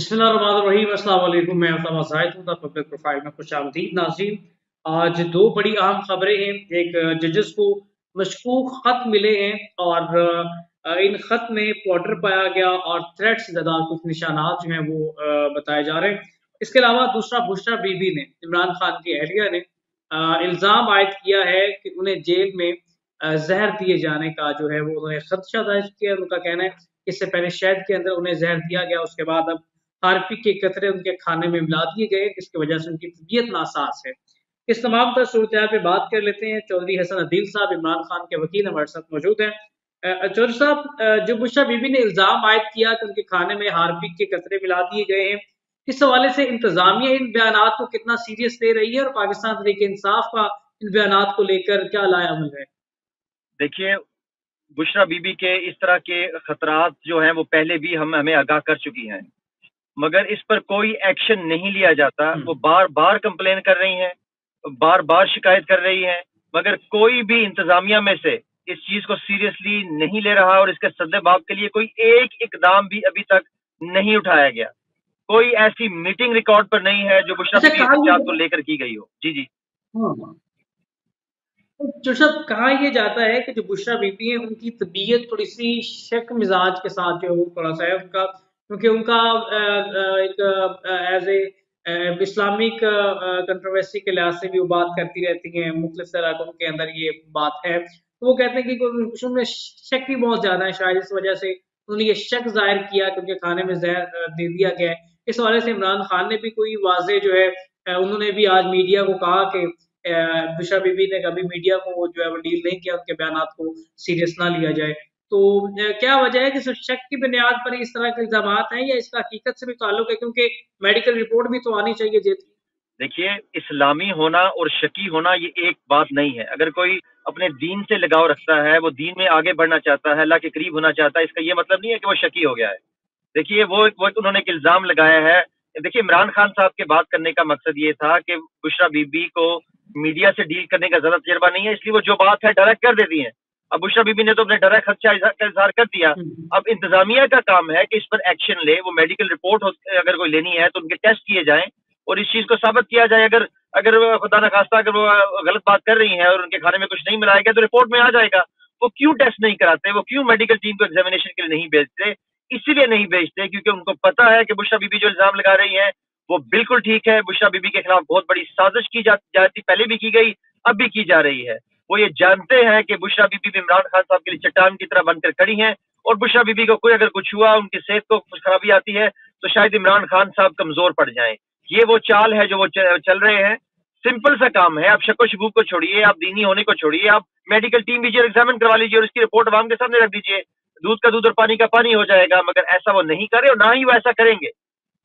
बिस्मिल्लाहिर्रहमानिर्रहीम। अस्सलाम वालेकुम। मैं अल्तामा ज़ाहिद हूँ द पब्लिक प्रोफाइल में खुशामदीद नाज़रीन। आज दो बड़ी अहम खबरें हैं। एक, जजेस को मशकूक ख़त मिले हैं और इन ख़त में पाउडर पाया गया और थ्रेट्स ज़दा कुछ निशानात जो हैं वो बताए जा रहे हैं। इसके अलावा दूसरा, बुशरा बीबी ने, इमरान खान की अहलिया ने इल्ज़ाम आयद किया है कि उन्हें जेल में जहर दिए जाने का जो है वो उन्होंने खदशा जाहिर किया। उनका कहना है कि इससे पहले शहद के अंदर उन्हें जहर दिया गया, उसके बाद अब हार्पिक के कतरे उनके खाने में मिला दिए गए, जिसकी वजह से उनकी तबीयत नासाज है। इस तमाम तर सूरत पे बात कर लेते हैं। चौधरी हसन अदील साहब, इमरान खान के वकील, हमारे साथ मौजूद हैं। चौधरी साहब, जो बुशरा बीबी ने इल्ज़ाम आयद किया कि उनके खाने में हार्पिक के कतरे मिला दिए गए हैं, इस हवाले से इंतजामिया इन बयानात को कितना सीरियस ले रही है और पाकिस्तान तहरीक इंसाफ का इन बयानात को लेकर क्या लाएअमल है? देखिए, बुशरा बीबी के इस तरह के खतरात जो हैं वो पहले भी हमें आगाह कर चुकी हैं, मगर इस पर कोई एक्शन नहीं लिया जाता। वो बार बार कंप्लेन कर रही हैं, बार बार शिकायत कर रही हैं, मगर कोई भी इंतजामिया में से इस चीज को सीरियसली नहीं ले रहा और इसके सद्देबाब के लिए कोई एक इकदाम भी अभी तक नहीं उठाया गया। कोई ऐसी मीटिंग रिकॉर्ड पर नहीं है जो बुशरा अच्छा, बीबी कहा इस ये बात को लेकर की गई हो। जी जी। हाँ, हाँ। तो साहब, कहा ये जाता है कि जो बुशरा बीबी है उनकी तबीयत थोड़ी सी शक मिजाज के साथ जो है वो थोड़ा सा है उनका, क्योंकि उनका एक एज ए इस्लामिक कंट्रोवर्सी के लिहाज से भी वो बात करती रहती हैं। मुख्तलिफ इलाकों के अंदर ये बात है, तो वो कहते हैं कि उनमें शक भी बहुत ज्यादा है। शायद इस वजह से उन्होंने ये शक जाहिर किया कि उनके खाने में जहर दे दिया गया है। इस हवाले से इमरान खान ने भी कोई वाजे जो है उन्होंने भी आज मीडिया को कहा कि बुशरा बीबी ने कभी मीडिया को जो है वो डील नहीं किया, उनके बयानात को सीरियस ना लिया जाए। तो क्या वजह है कि सिर्फ शक की बुनियाद पर इस तरह के इल्जामात हैं या इसका हकीकत से भी ताल्लुक है? क्योंकि मेडिकल रिपोर्ट भी तो आनी चाहिए जेल की। देखिए, इस्लामी होना और शकी होना ये एक बात नहीं है। अगर कोई अपने दीन से लगाव रखता है, वो दीन में आगे बढ़ना चाहता है, अल्लाह के करीब होना चाहता है, इसका ये मतलब नहीं है कि वो शकी हो गया है। देखिए, वो उन्होंने एक इल्जाम लगाया है। देखिए, इमरान खान साहब के बात करने का मकसद ये था कि बुशरा बीबी को मीडिया से डील करने का ज्यादा तजर्बा नहीं है, इसलिए वो जो बात है डायरेक्ट कर देती है। अब बुशरा बीबी ने तो अपने डायरेक्ट खदशा का इजहार कर दिया। अब इंतजामिया का काम है कि इस पर एक्शन ले। वो मेडिकल रिपोर्ट अगर कोई लेनी है तो उनके टेस्ट किए जाएं और इस चीज को साबित किया जाए। अगर अगर वो खुदा न खास्ता अगर वो गलत बात कर रही है और उनके खाने में कुछ नहीं मिलाया गया तो रिपोर्ट में आ जाएगा। वो क्यों टेस्ट नहीं कराते? वो क्यों मेडिकल टीम को एग्जामिनेशन के लिए नहीं भेजते? इसीलिए नहीं भेजते क्योंकि उनको पता है कि बुशरा बीबी जो इल्जाम लगा रही है वो बिल्कुल ठीक है। बुशरा बीबी के खिलाफ बहुत बड़ी साजिश की जाती, पहले भी की गई, अब भी की जा रही है। वो ये जानते हैं कि बुशरा बीबी भी इमरान खान साहब के लिए चट्टान की तरह बनकर खड़ी हैं और बुशरा बीबी को कोई अगर कुछ हुआ, उनकी सेहत को कुछ खराबी आती है तो शायद इमरान खान साहब कमजोर पड़ जाएं। ये वो चाल है जो वो चल रहे हैं। सिंपल सा काम है। आप शक्को शबूक को छोड़िए, आप दीनी होने को छोड़िए, आप मेडिकल टीम लीजिए, एग्जामिन करवा लीजिए और इसकी रिपोर्ट आवाम के सामने रख दीजिए। दूध का दूध और पानी का पानी हो जाएगा। मगर ऐसा वो नहीं करे और ना ही वो ऐसा करेंगे,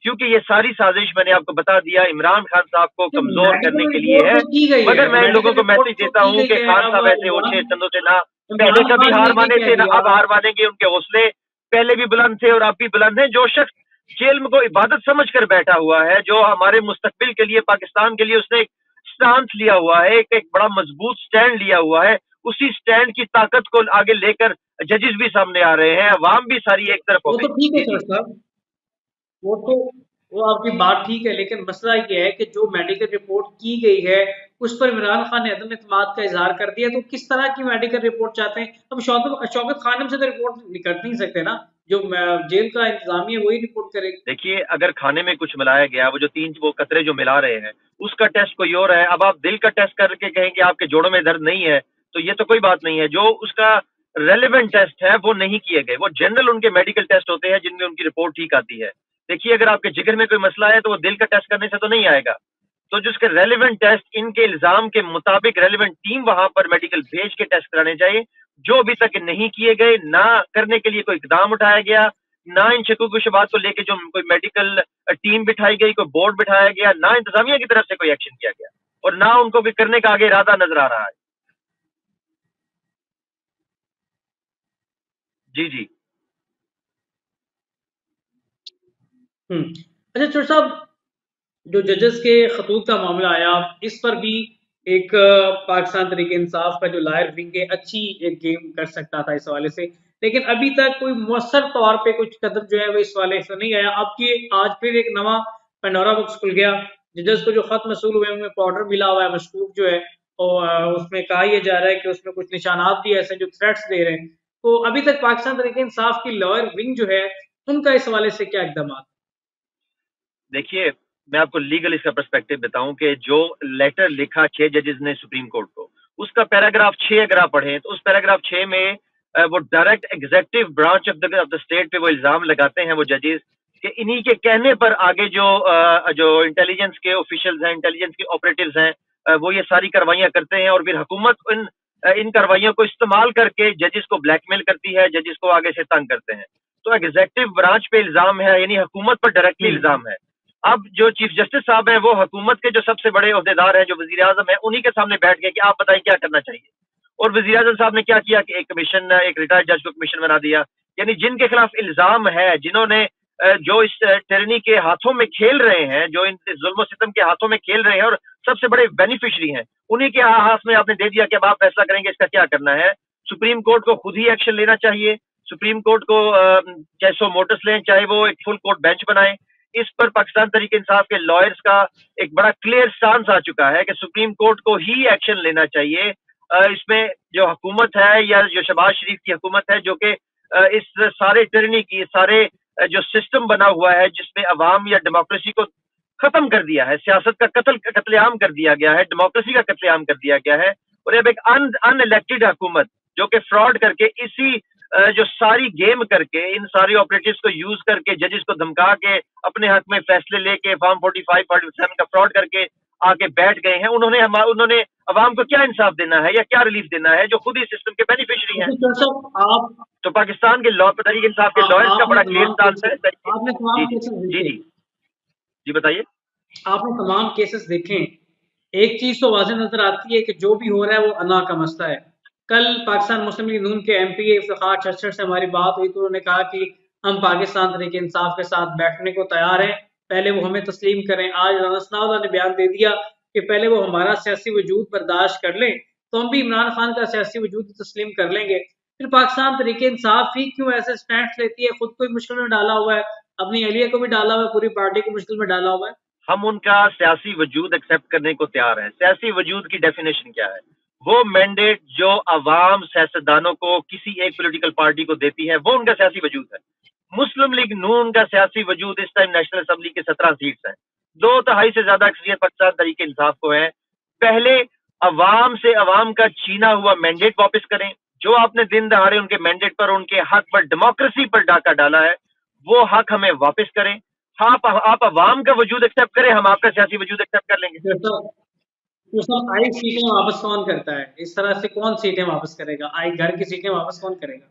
क्योंकि ये सारी साजिश मैंने आपको बता दिया इमरान खान साहब को तो कमजोर करने मेडिकल के लिए रिपोर्ट है। तो की गई है, मगर मैं इन लोगों मेडिकल को मैसेज रिपोर्ट तो देता की हूं कि गई है। खान अब साहब ऐसे ओछे इमरान चंदों से ना, पहले इमरान कभी खान हार ने ये माने कह थे ना दिया। अब हार मानेंगे। उनके हौसले पहले भी बुलंद थे और अब भी बुलंद हैं। जो शख्स जेल में को इबादत समझ कर बैठा हुआ है, जो हमारे मुस्तकबिल के लिए, पाकिस्तान के लिए उसने एक स्टांस लिया हुआ है, एक बड़ा मजबूत स्टैंड लिया हुआ है, उसी स्टैंड की ताकत को आगे लेकर जजेस भी सामने आ रहे हैं, अवाम भी सारी एक तरफ हो वो गई। तो ठीक है जी सर जी। साहब, वो तो वो आपकी बात ठीक है, लेकिन मसला ये है कि जो मेडिकल रिपोर्ट की गई है उस पर इमरान खान ने अदम एतमाद का इजहार कर दिया। तो किस तरह की मेडिकल रिपोर्ट चाहते हैं? अब शौकत खानम से तो रिपोर्ट निकल नहीं सकते ना, जो जेल का इंतजामिया वही रिपोर्ट करेगी। देखिए, अगर खाने में कुछ मिलाया गया, वो जो वो कतरे जो मिला रहे हैं उसका टेस्ट कोई और है। अब आप दिल का टेस्ट करके कहेंगे आपके जोड़ों में दर्द नहीं है, तो ये तो कोई बात नहीं है। जो उसका रेलेवेंट टेस्ट है वो नहीं किए गए। वो जनरल उनके मेडिकल टेस्ट होते हैं जिनमें उनकी रिपोर्ट ठीक आती है। देखिए, अगर आपके जिगर में कोई मसला है तो वो दिल का टेस्ट करने से तो नहीं आएगा। तो जो उसके रेलिवेंट टेस्ट, इनके इल्जाम के मुताबिक रेलिवेंट टीम वहां पर मेडिकल भेज के टेस्ट कराने चाहिए, जो अभी तक नहीं किए गए। ना करने के लिए कोई इकदाम उठाया गया, ना इन शकूक शुबात को लेके जो कोई मेडिकल टीम बिठाई गई, कोई बोर्ड बिठाया गया, ना इंतजामिया की तरफ से कोई एक्शन किया गया और ना उनको कोई करने का आगे इरादा नजर आ रहा है। जी जी। अच्छा चोर साहब, जो जजेस के खतूत का मामला आया, इस पर भी एक पाकिस्तान तरीके इंसाफ का जो लायर विंग है अच्छी एक गेम कर सकता था इस हवाले से। लेकिन अभी तक कोई मौसर तौर पे कुछ कदम जो है वो इस वाले से नहीं आया। अब की आज फिर एक नवा पेंडोरा बॉक्स खुल गया। जजेस को जो खत मसूल हुए उनमें पाउडर मिला हुआ है मशकूक जो है, और उसमें कहा यह जा रहा है कि उसमें कुछ निशानात भी ऐसे जो थ्रेट्स दे रहे हैं। तो अभी तक पाकिस्तान तहरीक इंसाफ की लॉयर विंग जो है उनका इस हवाले से क्या इकदाम? देखिए, मैं आपको लीगल इसका पर्सपेक्टिव बताऊं कि जो लेटर लिखा 6 जजेस ने सुप्रीम कोर्ट को, उसका पैराग्राफ 6 अगर आप पढ़ें तो उस पैराग्राफ 6 में वो direct executive branch of the state पे वो इल्जाम लगाते हैं वो जजेस कि इन्हीं के कहने पर आगे जो इंटेलिजेंस के ऑफिशियल्स हैं, इंटेलिजेंस के ऑपरेटिव्स हैं, वो ये सारी कार्रवाइयां करते हैं और फिर हुकूमत इन कार्रवाइयों को इस्तेमाल करके जजेस को ब्लैकमेल करती है, जजेस को आगे से तंग करते हैं। तो एग्जीक्यूटिव ब्रांच पे इल्जाम है, यानी हुकूमत पर डायरेक्टली इल्जाम है। अब जो चीफ जस्टिस साहब हैं वो हुकूमत के जो सबसे बड़े ओहदेदार हैं, जो वजीर आजम है, उन्हीं के सामने बैठ गए कि आप बताएं क्या करना चाहिए। और वजीर आजम साहब ने क्या किया कि एक रिटायर्ड जज को कमीशन बना दिया। यानी जिनके खिलाफ इल्जाम है, जिन्होंने जो इस टेरनी के हाथों में खेल रहे हैं, जो इन जुल्म सितम के हाथों में खेल रहे हैं और सबसे बड़े बेनिफिशरी हैं, उन्हीं के हाथ में आपने दे दिया कि अब आप फैसला करेंगे इसका क्या करना है। सुप्रीम कोर्ट को खुद ही एक्शन लेना चाहिए। सुप्रीम कोर्ट को चाहे सो मोटर्स लें, चाहे वो एक फुल कोर्ट बेंच बनाए। इस पर पाकिस्तान तहरीक इंसाफ के लॉयर्स का एक बड़ा क्लियर स्टांस आ चुका है कि सुप्रीम कोर्ट को ही एक्शन लेना चाहिए। इसमें जो हुकूमत है या जो शहबाज शरीफ की हुकूमत है, जो कि इस सारे टिरनी की सारे जो सिस्टम बना हुआ है जिसमें अवाम या डेमोक्रेसी को खत्म कर दिया है, सियासत का कत्लेआम कर दिया गया है, डेमोक्रेसी का कत्लेआम कर दिया गया है। और अब एक अनइलेक्टेड हुकूमत जो कि फ्रॉड करके इसी जो सारी गेम करके इन सारी ऑपरेटिव्स को यूज करके जजेस को धमका के अपने हक में फैसले लेके फॉर्म 45 47 का फ्रॉड करके आके बैठ गए हैं। उन्होंने अवाम को क्या इंसाफ देना है या क्या रिलीफ देना है, जो खुद ही सिस्टम के बेनिफिशरी हैं। तो पाकिस्तान के लॉ तहरीक इंसाफ के लॉयर्स का बड़ा क्लियर स्टांस है। जी जी बताइए। आपने तमाम केसेस देखे, एक चीज तो वाज़ेह नजर आती है कि जो भी हो रहा है वो अना का मसला है। कल पाकिस्तान मुस्लिम लीग नून के एमपी इफ्तिखार चच्चड़ से हमारी बात हुई तो उन्होंने कहा कि हम पाकिस्तान तहरीक इंसाफ के साथ बैठने को तैयार हैं, पहले वो हमें तस्लीम करें। आज राना सनाउल्लाह ने बयान दे दिया कि पहले वो हमारा सियासी वजूद बर्दाश्त कर लें तो हम भी इमरान खान का सियासी वजूद तस्लीम कर लेंगे। फिर पाकिस्तान तहरीक इंसाफ ही क्यों ऐसे स्टैंड लेती है? खुद को मुश्किल में डाला हुआ है, अपनी अहलिया को भी डाला हुआ है, पूरी पार्टी को मुश्किल में डाला हुआ है। हम उनका सियासी वजूद एक्सेप्ट करने को तैयार हैं। सियासी वजूद की डेफिनेशन क्या है? वो मैंडेट जो अवाम सियासतदानों को किसी एक पॉलिटिकल पार्टी को देती है, वो उनका सियासी वजूद है। मुस्लिम लीग नून का सियासी वजूद इस टाइम नेशनल असेंबली के 17 सीट्स हैं, 2/3 से ज्यादा अक्सरियत पाकिस्तान तहरीक इंसाफ को है। पहले अवाम से अवाम का छीना हुआ मैंडेट वापस करें। जो आपने दिन दहाड़े उनके मैंडेट पर, उनके हक पर, डेमोक्रेसी पर डाका डाला है, वो हक हमें वापस करें। आप अवाम का वजूद एक्सेप्ट करें, हम आपका सियासी वजूद एक्सेप्ट कर लेंगे। तो सब आई सीटें वापस कौन करता है? इस तरह से कौन सीटें वापस करेगा? आई घर की सीटें वापस कौन करेगा?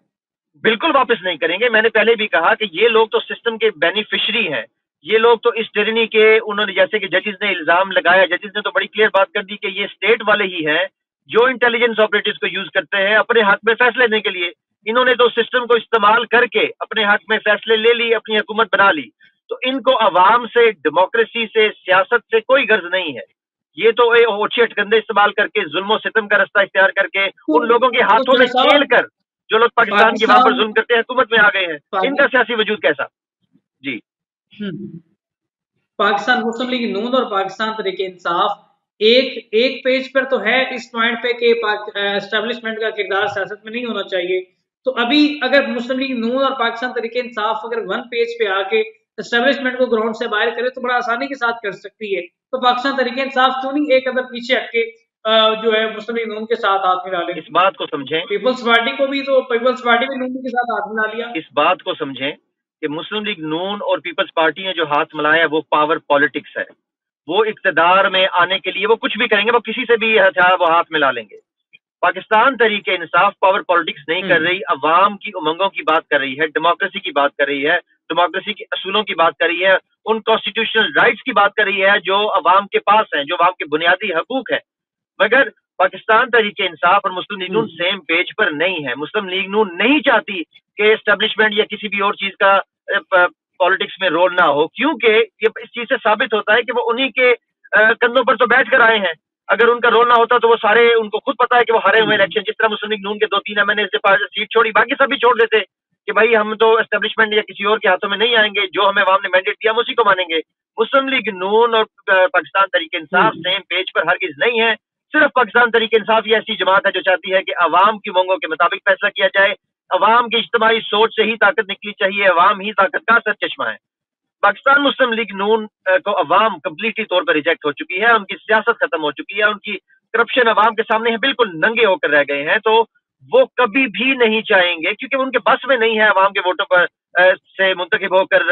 बिल्कुल वापस नहीं करेंगे। मैंने पहले भी कहा कि ये लोग तो सिस्टम के बेनिफिशरी हैं। ये लोग तो इस टिरनी के, उन्होंने जैसे कि जजेस ने इल्जाम लगाया, जजेस ने तो बड़ी क्लियर बात कर दी कि ये स्टेट वाले ही हैं जो इंटेलिजेंस ऑपरेटिव्स को यूज करते हैं अपने हक में फैसले लेने के लिए। इन्होंने तो सिस्टम को इस्तेमाल करके अपने हक में फैसले ले ली, अपनी हुकूमत बना ली। तो इनको अवाम से, डेमोक्रेसी से, सियासत से कोई गर्ज नहीं है। ये तो ओछे अटकंदे इस्तेमाल करके, जुल्म सितम का रास्ता इख्तियार करके, उन लोगों के हाथों में खेल कर जो लोग पाकिस्तान की वहां पर जुल्म करते हैं हुकूमत में आ गए हैं। इनका सियासी वजूद कैसा? जी। पाकिस्तान मुस्लिम लीग नून और पाकिस्तान तहरीक इंसाफ एक पेज पर तो है इस पॉइंट पे कि एस्टेब्लिशमेंट का किरदार सियासत में नहीं होना चाहिए। तो अभी अगर मुस्लिम लीग नून और पाकिस्तान तहरीक इंसाफ अगर वन पेज पे आके एस्टेब्लिशमेंट को ग्राउंड से बाहर करे तो बड़ा आसानी के साथ कर सकती है। तो पाकिस्तान तहरीक इंसाफ क्यों नहीं एक कदम पीछे हटके जो है मुस्लिम लीग नून के साथ हाथ मिला ले? इस बात को समझें, पीपल्स पार्टी को भी, तो पीपल्स पार्टी भी नून के साथ हाथ मिला लिया। इस बात को समझें कि मुस्लिम लीग नून और पीपल्स पार्टी ने जो हाथ मिलाया वो पावर पॉलिटिक्स है। वो इक्तदार में आने के लिए वो कुछ भी करेंगे, वो किसी से भी हथियार वो हाथ मिला लेंगे। पाकिस्तान तहरीक इंसाफ पावर पॉलिटिक्स नहीं कर रही, अवाम की उमंगों की बात कर रही है, डेमोक्रेसी की बात कर रही है, डेमोक्रेसी के असूलों की बात कर रही है, उन कॉन्स्टिट्यूशनल राइट्स की बात कर रही है जो अवाम के पास हैं, जो अवाम के बुनियादी हकूक है। मगर पाकिस्तान तहरीक इंसाफ और मुस्लिम लीग नून सेम पेज पर नहीं है। मुस्लिम लीग नून नहीं चाहती कि एस्टेब्लिशमेंट या किसी भी और चीज का पॉलिटिक्स में रोल ना हो, क्योंकि ये इस चीज से साबित होता है कि वो उन्हीं के कंधों पर तो बैठ कर आए हैं। अगर उनका रोल ना होता तो वो सारे, उनको खुद पता है कि वो हारे हुए इलेक्शन, जिस तरह मुस्लिम लीग नून के 2-3 एमएनए से सीट छोड़ी, बाकी सब भी छोड़ देते कि भाई हम तो एस्टेब्लिशमेंट या किसी और के हाथों में नहीं आएंगे, जो हमें अवाम ने मैंडेट दिया हम उसी को मानेंगे। मुस्लिम लीग नून और पाकिस्तान तहरीक इंसाफ सेम पेज पर हरगिज नहीं है। सिर्फ पाकिस्तान तहरीक इंसाफ ये ऐसी जमात है जो चाहती है कि अवाम की मांगों के मुताबिक फैसला किया जाए, अवाम की इज्तिमाई सोच से ही ताकत निकली चाहिए, अवाम ही ताकत का सरचश्मा है। पाकिस्तान मुस्लिम लीग नून को अवाम कम्प्लीटली तौर पर रिजेक्ट हो चुकी है, उनकी सियासत खत्म हो चुकी है, उनकी करप्शन अवाम के सामने है, बिल्कुल नंगे होकर रह गए हैं। तो वो कभी भी नहीं चाहेंगे, क्योंकि उनके बस में नहीं है अवाम के वोटों पर से मुंतखब होकर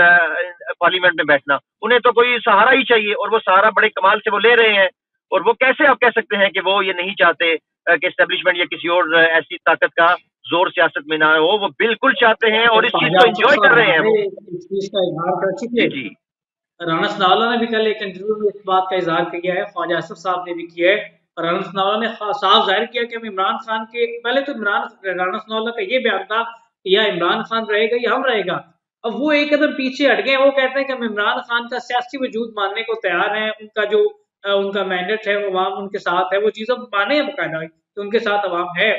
पार्लियामेंट में बैठना। उन्हें तो कोई सहारा ही चाहिए, और वो सहारा बड़े कमाल से वो ले रहे हैं। और वो कैसे आप कह सकते हैं कि वो ये नहीं चाहते कि एस्टेब्लिशमेंट या किसी और ऐसी ताकत का जोर सियासत में ना हो? वो बिल्कुल चाहते हैं और इस चीज ख्वाजा को आसिफ एंजॉय कर साहब रहे हैं वो। इस चीज का इजहार कर चुके जी हैं। जी। राना सनाउल्लाह ने भी कल एक इंटरव्यू में इस बात का इजहार किया है, ख्वाजा आसिफ साहब ने भी किया है। और राना सनाउल्लाह ने साफ जाहिर किया कि हम इमरान खान के, पहले तो राना सनाउल्लाह का ये बयान था कि या इमरान खान रहेगा या हम रहेगा। अब वो एक कदम पीछे हट गए, वो कहते हैं कि हम इमरान खान का सियासी वजूद मानने को तैयार हैं, उनका जो उनका मैंडेट है वो अवाम उनके साथ है, वो चीज़ हम माने हैं बाकायदा कि उनके साथ अवाम है।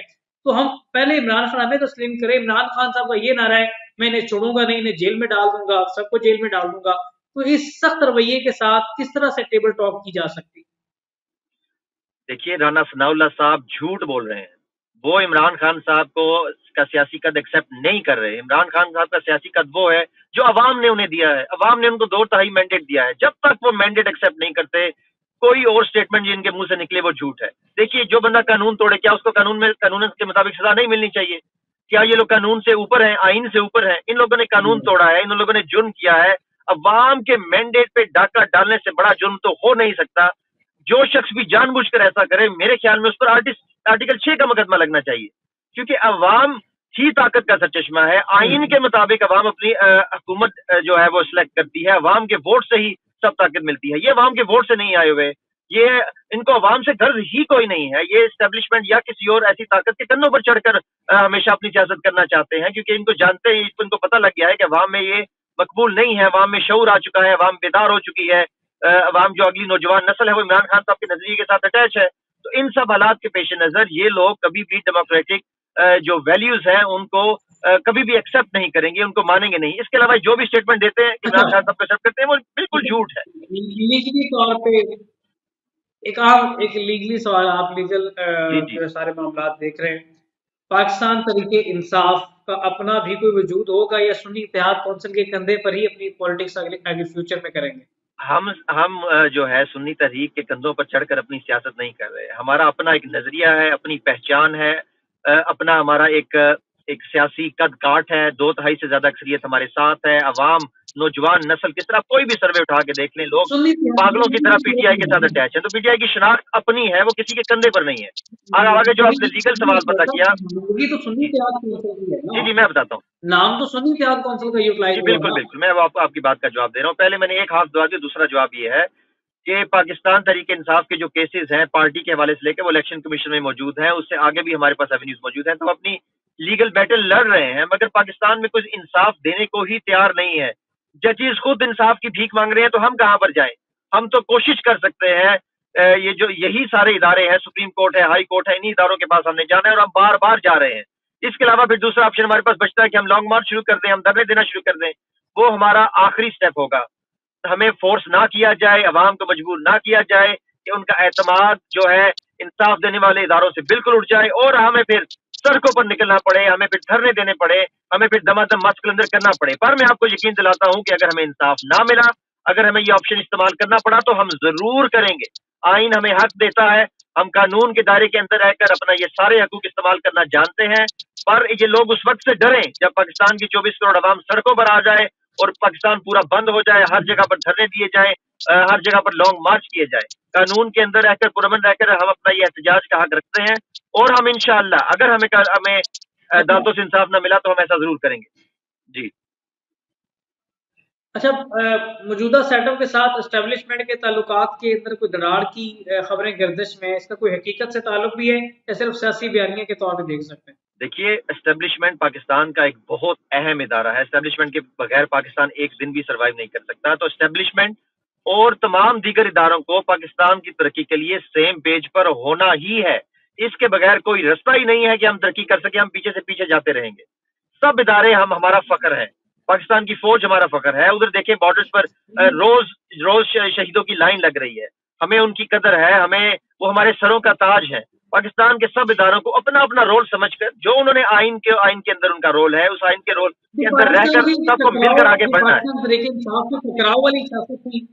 तो हम पहले इमरान खान हमें तस्लीम करें। इमरान खान साहब का ये नारा है, मैं इन्हें छोड़ूंगा नहीं, इन्हें जेल में डाल दूंगा, सबको जेल में डाल दूंगा। तो इस सख्त रवैये के साथ किस तरह से टेबल टॉक की जा सकती है? देखिए, राना सनाउल्लाह साहब झूठ बोल रहे हैं। वो इमरान खान साहब को का सियासी कद एक्सेप्ट नहीं कर रहे। इमरान खान साहब का सियासी कद वो है जो अवाम ने उन्हें दिया है। अवाम ने उनको 2/3 मैंडेट दिया है। जब तक वो मैंडेट एक्सेप्ट नहीं करते, कोई और स्टेटमेंट जिनके मुंह से निकले वो झूठ है। देखिए, जो बंदा कानून तोड़े, क्या उसको कानून के मुताबिक सजा नहीं मिलनी चाहिए? क्या ये लोग कानून से ऊपर हैं, आइन से ऊपर हैं? इन लोगों ने कानून तोड़ा है, इन लोगों ने जुर्म किया है। अवाम के मैंडेट पे डाका डालने से बड़ा जुर्म तो हो नहीं सकता। जो शख्स भी जानबूझकर ऐसा करे, मेरे ख्याल में उस पर आर्टिकल 6 का मुकदमा लगना चाहिए, क्योंकि अवाम ही ताकत का सरचश्मा है। आइन के मुताबिक अवाम अपनी हुकूमत जो है वो सिलेक्ट करती है, अवाम के वोट से ही सब ताकत मिलती है। ये अवाम के वोट से नहीं आए हुए, ये इनको अवाम से गर्ज ही कोई नहीं है। ये एस्टेब्लिशमेंट या किसी और ऐसी ताकत के कंधों पर चढ़कर हमेशा अपनी सियासत करना चाहते हैं, क्योंकि इनको जानते ही, इनको पता लग गया है कि अवाम में ये मकबूल नहीं है। अवाम में शऊर आ चुका है, अवाम बेदार हो चुकी है। अवाम जो अगली नौजवान नस्ल है वो इमरान खान साहब के नजरिए के साथ अटैच है। तो इन सब हालात के पेश नजर ये लोग कभी भी डेमोक्रेटिक जो वैल्यूज हैं उनको कभी भी एक्सेप्ट नहीं करेंगे, उनको मानेंगे नहीं। इसके अलावा जो भी स्टेटमेंट देते हैं अच्छा, इमरान खान साहब को एक्सेप्ट करते हैं, वो बिल्कुल झूठ है। लीगली तौर पे एक लीगली सवाल, आप लीगल जी जी। जो सारे मामला देख रहे हैं, पाकिस्तान तरीके इंसाफ का अपना भी कोई वजूद होगा या सुन्नी इत्तेहाद कौंसिल के कंधे पर ही अपनी पॉलिटिक्स आगे आगे फ्यूचर में करेंगे? हम जो है सुन्नी तहरीक के कंधों पर चढ़कर अपनी सियासत नहीं कर रहे। हमारा अपना एक नजरिया है, अपनी पहचान है, अपना हमारा एक सियासी कद काठ है। 2/3 से ज्यादा अक्सरियत हमारे साथ है। अवाम, नौजवान नस्ल की तरफ कोई भी सर्वे उठा के देख लें, लोग सुन्नी इत्तेहाद पागलों की तरह पीटीआई के साथ अटैच है। तो पीटीआई की शनाख्त अपनी है, वो किसी के कंधे पर नहीं है। और आगे जो आपने लीगल सवाल पता किया, होगी तो सुन्नी जी इत्तेहाद कौंसिल की है जी ना? जी, मैं बताता हूँ। नाम तो सुन्नी इत्तेहाद कौंसिल का जी यूटिलाइज हुआ बिल्कुल ना? बिल्कुल, मैं अब आपको आपकी बात का जवाब दे रहा हूँ। पहले मैंने एक हाफ जवाब दिया, दूसरा जवाब ये है कि पाकिस्तान तहरीक इंसाफ के जो केसेस हैं पार्टी के हवाले से लेकर वो इलेक्शन कमीशन में मौजूद हैं, उससे आगे भी हमारे पास एवेन्यूज मौजूद हैं। तो अपनी लीगल बैटल लड़ रहे हैं, मगर पाकिस्तान में कुछ इंसाफ देने को ही तैयार नहीं है। जजेस खुद इंसाफ की भीख मांग रहे हैं, तो हम कहाँ पर जाएं? हम तो कोशिश कर सकते हैं, ये जो यही सारे इदारे हैं, सुप्रीम कोर्ट है, हाई कोर्ट है, इन्हीं इदारों के पास हमने जाना है और हम बार बार जा रहे हैं। इसके अलावा फिर दूसरा ऑप्शन हमारे पास बचता है कि हम लॉन्ग मार्च शुरू कर दें, हम धरने देना शुरू कर दें। वो हमारा आखिरी स्टेप होगा। हमें फोर्स ना किया जाए, अवाम को मजबूर ना किया जाए कि उनका एतमाद जो है इंसाफ देने वाले इदारों से बिल्कुल उठ जाए, और हमें फिर सड़कों पर निकलना पड़े, हमें फिर धरने देने पड़े, हमें फिर दमादम मस्क अंदर करना पड़े। पर मैं आपको यकीन दिलाता हूं कि अगर हमें इंसाफ ना मिला, अगर हमें ये ऑप्शन इस्तेमाल करना पड़ा, तो हम जरूर करेंगे। आइन हमें हक देता है, हम कानून के दायरे के अंदर रहकर अपना ये सारे हकूक इस्तेमाल करना जानते हैं। पर ये लोग उस वक्त से डरें जब पाकिस्तान की 24 करोड़ अवाम सड़कों पर आ जाए और पाकिस्तान पूरा बंद हो जाए, हर जगह पर धरने दिए जाए, हर जगह पर लॉन्ग मार्च किए जाए। कानून के अंदर रहकर, पुरअमन रहकर हम अपना ये एहतजाज का हक रखते हैं, और हम इंशाअल्लाह अगर हमें अच्छा, अदालतों से इंसाफ न मिला तो हम ऐसा जरूर करेंगे। जी। अच्छा, मौजूदा सेटअप के साथ एस्टेब्लिशमेंट के ताल्लुकात के अंदर कोई दरार की खबरें गर्दिश में है, इसका कोई हकीकत से ताल्लुक भी है या सिर्फ सियासी बयानिया के तौर पे देख सकते हैं? देखिए, एस्टेब्लिशमेंट पाकिस्तान का एक बहुत अहम इदारा है। एस्टेब्लिशमेंट के बगैर पाकिस्तान एक दिन भी सर्वाइव नहीं कर सकता। तो एस्टेब्लिशमेंट और तमाम दीगर इदारों को पाकिस्तान की तरक्की के लिए सेम पेज पर होना ही है। इसके बगैर कोई रास्ता ही नहीं है कि हम तरक्की कर सके, हम पीछे से पीछे जाते रहेंगे। सब इदारे हम हमारा फख्र है, पाकिस्तान की फौज हमारा फख्र है। उधर देखें बॉर्डर्स पर रोज रोज शहीदों की लाइन लग रही है, हमें उनकी कदर है, हमें वो हमारे सरों का ताज है। पाकिस्तान के सब इदारों को अपना अपना रोल समझकर, जो उन्होंने आइन के अंदर उनका रोल है, उस आइन के रोल तो के अंदर पाकिस्तान रहकर की सबको टकराव मिलकर आगे की बढ़ना है। पाकिस्तान तरीके इंसाफ में टकराव वाली सियासत थी,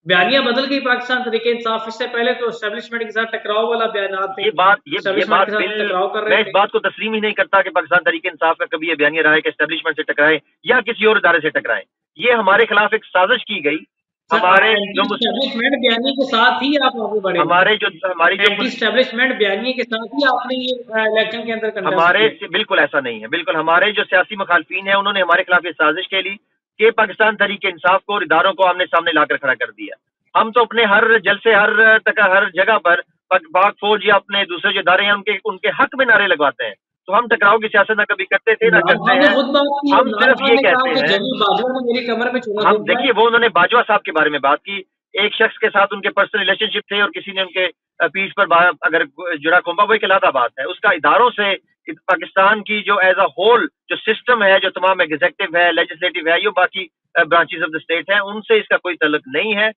बयानियां बदल गई पाकिस्तान तरीके इंसाफ। इससे पहले तो एस्टेब्लिशमेंट के साथ टकराव वाला बयान थे, ये एस्टेब्लिशमेंट बात के साथ बिल टकराव कर मैं रहे इस थे। बात को तस्लीम ही नहीं करता कि पाकिस्तान तरीके इंसाफ का कभी ये बयानिया रहा है कि एस्टेब्लिशमेंट से टकराए या किसी और इदारे से टकराए। ये हमारे खिलाफ एक साजिश की गई। सर, हमारे एंटी जो एस्टेब्लिशमेंट बयानी के साथ ही आप आगे बढ़े थे, हमारे जो हमारी जो एंटी एस्टेब्लिशमेंट बयानी के साथ ही आपने ये इलेक्शन के अंदर कंटेस्ट हमारे किया। बिल्कुल ऐसा नहीं है। बिल्कुल हमारे जो सियासी मुखालफीन है उन्होंने हमारे खिलाफ ये साजिश के ली कि पाकिस्तान तरीके इंसाफ को और इदारों को आमने सामने लाकर खड़ा कर दिया। हम तो अपने हर जलसे, हर जगह पर पाक फौज या अपने दूसरे जो इदारे हैं उनके उनके हक में नारे लगवाते हैं। तो हम टकराव की सियासत ना कभी करते थे ना इमरान करते खान ने हैं। खुद बात की, हम इमरान सिर्फ खान ये ने कहा कहते कि हैं, जनरल बाजवा ने मेरी कमर में चूना हम घोंपा है। देखिए वो उन्होंने बाजवा साहब के बारे में बात की, एक शख्स के साथ उनके पर्सनल रिलेशनशिप थे और किसी ने उनके पीठ पर अगर जुड़ा खोपा, वो एक अलग बात है। उसका इदारों से पाकिस्तान की जो एज अ होल जो सिस्टम है, जो तमाम एग्जीक्यूटिव है, लेजिस्लेटिव है, यो बाकी ब्रांचेस ऑफ द स्टेट है, उनसे इसका कोई ताल्लुक नहीं है।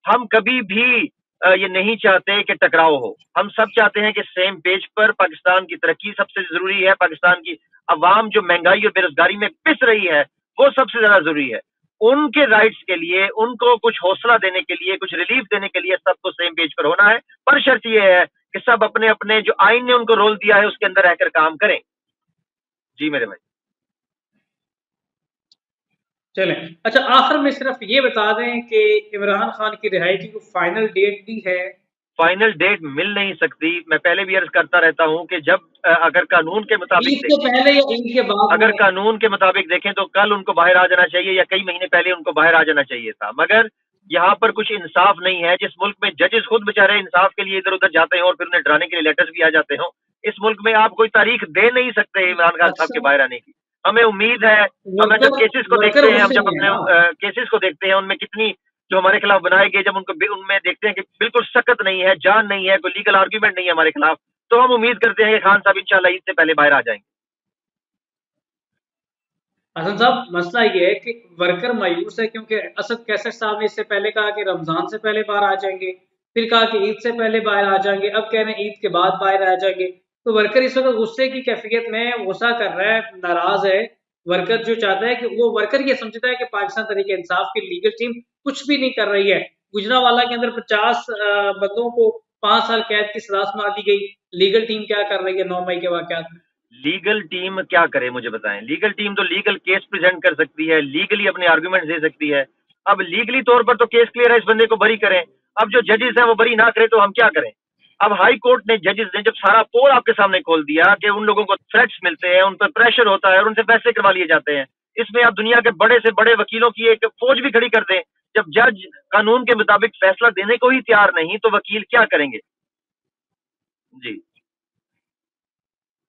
हम कभी भी ये नहीं चाहते कि टकराव हो। हम सब चाहते हैं कि सेम पेज पर पाकिस्तान की तरक्की सबसे जरूरी है। पाकिस्तान की अवाम जो महंगाई और बेरोजगारी में पिस रही है वो सबसे ज्यादा जरूरी है। उनके राइट्स के लिए, उनको कुछ हौसला देने के लिए, कुछ रिलीफ देने के लिए सबको सेम पेज पर होना है। पर शर्त यह है कि सब अपने अपने जो आइन ने उनको रोल दिया है उसके अंदर रहकर काम करें। जी मेरे भाई। चलें, अच्छा आखिर में सिर्फ ये बता दें कि इमरान खान की रिहाई की कोई फाइनल डेट भी है? फाइनल डेट मिल नहीं सकती। मैं पहले भी अर्ज करता रहता हूं कि जब अगर कानून के मुताबिक ईद से पहले या ईद के बाद अगर में? कानून के मुताबिक देखें तो कल उनको बाहर आ जाना चाहिए या कई महीने पहले उनको बाहर आ जाना चाहिए था। मगर यहाँ पर कुछ इंसाफ नहीं है। जिस मुल्क में जजेस खुद बेचारे इंसाफ के लिए इधर उधर जाते हैं और फिर उन्हें डराने के लिए लेटर्स भी आ जाते हो, इस मुल्क में आप कोई तारीख दे नहीं सकते इमरान खान साहब के अक्सर बाहर आने की। हमें उम्मीद है, हम जब केसेस को देखते वर्कर हैं, हम गुस्से जब में है अपने ना। केसेस को देखते हैं उनमें कितनी जो हमारे खिलाफ बनाए गए, जब उनको उनमें देखते हैं कि बिल्कुल सख्त नहीं है, जान नहीं है, कोई लीगल आर्ग्यूमेंट नहीं है हमारे खिलाफ, तो हम उम्मीद करते हैं कि खान साहब इंशाल्लाह ईद से पहले बाहर आ जाएंगे। हसन साहब, मसला ये है कि वर्कर मायूस है क्योंकि असद कैसर साहब ने इससे पहले कहा कि रमजान से पहले बाहर आ जाएंगे, फिर कहा कि ईद से पहले बाहर आ जाएंगे, अब कह रहे हैं ईद के बाद बाहर आ जाएंगे। तो वर्कर इस वक्त गुस्से की कैफियत में गुस्सा कर रहा है, नाराज है। वर्कर जो चाहता है कि वो वर्कर ये समझता है कि पाकिस्तान तरीके इंसाफ की लीगल टीम कुछ भी नहीं कर रही है। गुजरावाला के अंदर 50 बंदों को 5 साल कैद की सजा सुना दी गई। लीगल टीम क्या कर रही है 9 मई के वाकयात में? लीगल टीम क्या करे मुझे बताएं। लीगल टीम तो लीगल केस प्रेजेंट कर सकती है, लीगली अपने आर्गुमेंट दे सकती है। अब लीगली तौर पर तो केस क्लियर है, इस बंदे को बरी करें। अब जो जजेस हैं वो बरी ना करें तो हम क्या करें। अब हाई कोर्ट ने, जजेस ने जब सारा पोल आपके सामने खोल दिया कि उन लोगों को थ्रेट्स मिलते हैं, उन पर प्रेशर होता है और उनसे पैसे करवा लिए जाते हैं, इसमें आप दुनिया के बड़े से बड़े वकीलों की एक फौज भी खड़ी कर दें, जब जज कानून के मुताबिक फैसला देने को ही तैयार नहीं तो वकील क्या करेंगे। जी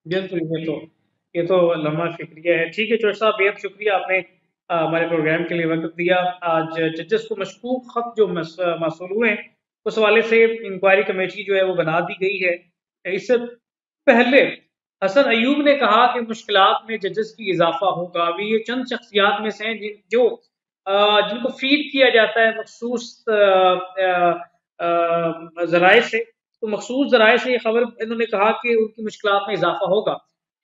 बिल्कुल, ये तो लम्हा फिक्रिया है। ठीक है चौधरी साहब, बेहद शुक्रिया, आपने हमारे प्रोग्राम के लिए वक्त दिया। आज जजेस को मशकूक खत जो मसूल हुए हैं, उस हवाले से इंक्वायरी कमेटी जो है वो बना दी गई है। इससे पहले हसन अयूब ने कहा कि मुश्किलात में जजेस की इजाफा होगा। अभी ये चंद शख्सियात में से हैं जिनको फीड किया जाता है मखसूस जराए से। तो मखसूस जराए से ये खबर इन्होंने कहा कि उनकी मुश्किलात में इजाफा होगा।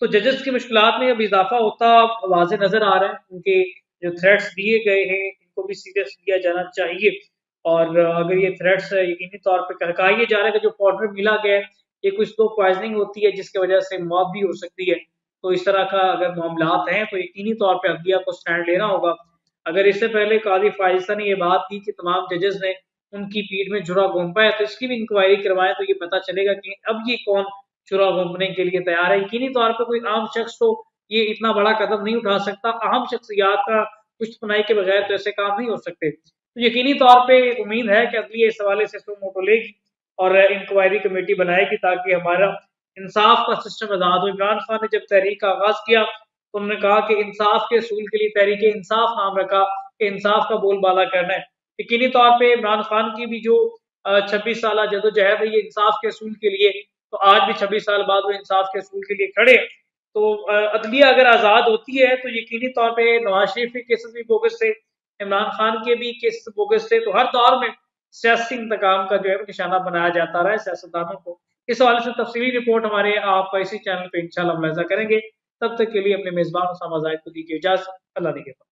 तो जजेस की मुश्किलात में अब इजाफा होता वाज़े नजर आ रहा है। उनके जो थ्रेट्स दिए गए हैं इनको भी सीरियस लिया जाना चाहिए। और अगर ये थ्रेट्स यकीनी तौर पर कहा यह जा रहा है कि जो पाउडर मिला गया है ये कुछ तो पॉइजनिंग होती है जिसकी वजह से मौत भी हो सकती है। तो इस तरह का अगर मामलात हैं तो यकीनी तौर पर अदलिया को स्टैंड लेना होगा। अगर इससे पहले काजी फायज़ा ने यह बात की कि तमाम जजेस ने उनकी पीठ में छुरा घोंपा है तो इसकी भी इंक्वायरी करवाएं तो ये पता चलेगा कि अब ये कौन छुरा घोंपने के लिए तैयार है। यकीनी तौर पर कोई आम शख्स तो ये इतना बड़ा कदम नहीं उठा सकता। अहम शख्सियात का कुछ पुनाई के बगैर तो ऐसे काम नहीं हो सकते। तो यकीनी तौर पे उम्मीद है कि अदलिया इस हवाले से सो मोटो लेगी और इंक्वायरी कमेटी बनाएगी ताकि हमारा इंसाफ का सिस्टम आज़ाद हो। इमरान खान ने जब तहरीक का आगाज किया तो उन्होंने कहा कि इंसाफ के असूल के लिए तहरीक इंसाफ नाम रखा कि इंसाफ का बोलबाला करना है। यकीनी तौर पे इमरान खान की भी जो 26 साल जदोजहद है ये इंसाफ के असूल के लिए, तो आज भी 26 साल बाद वो इंसाफ के असूल के लिए खड़े हैं। तो अदलिया अगर आज़ाद होती है तो यकीनी तौर पे नवाज शरीफ के केसेस भी बोगस थे, इमरान खान के भी केसेस बोगस थे, तो हर दौर में सियासी इंतकाम का जो है निशाना बनाया जाता रहा है सियासतदानों को। इस हवाले से तफसीली रिपोर्ट हमारे आप इसी चैनल पे इंशाल्लाह मुलाहिजा करेंगे। तब तक के लिए अपने मेज़बान उसामा ज़ाहिद को दीजिए इजाज़त। अल्लाह निगहबान।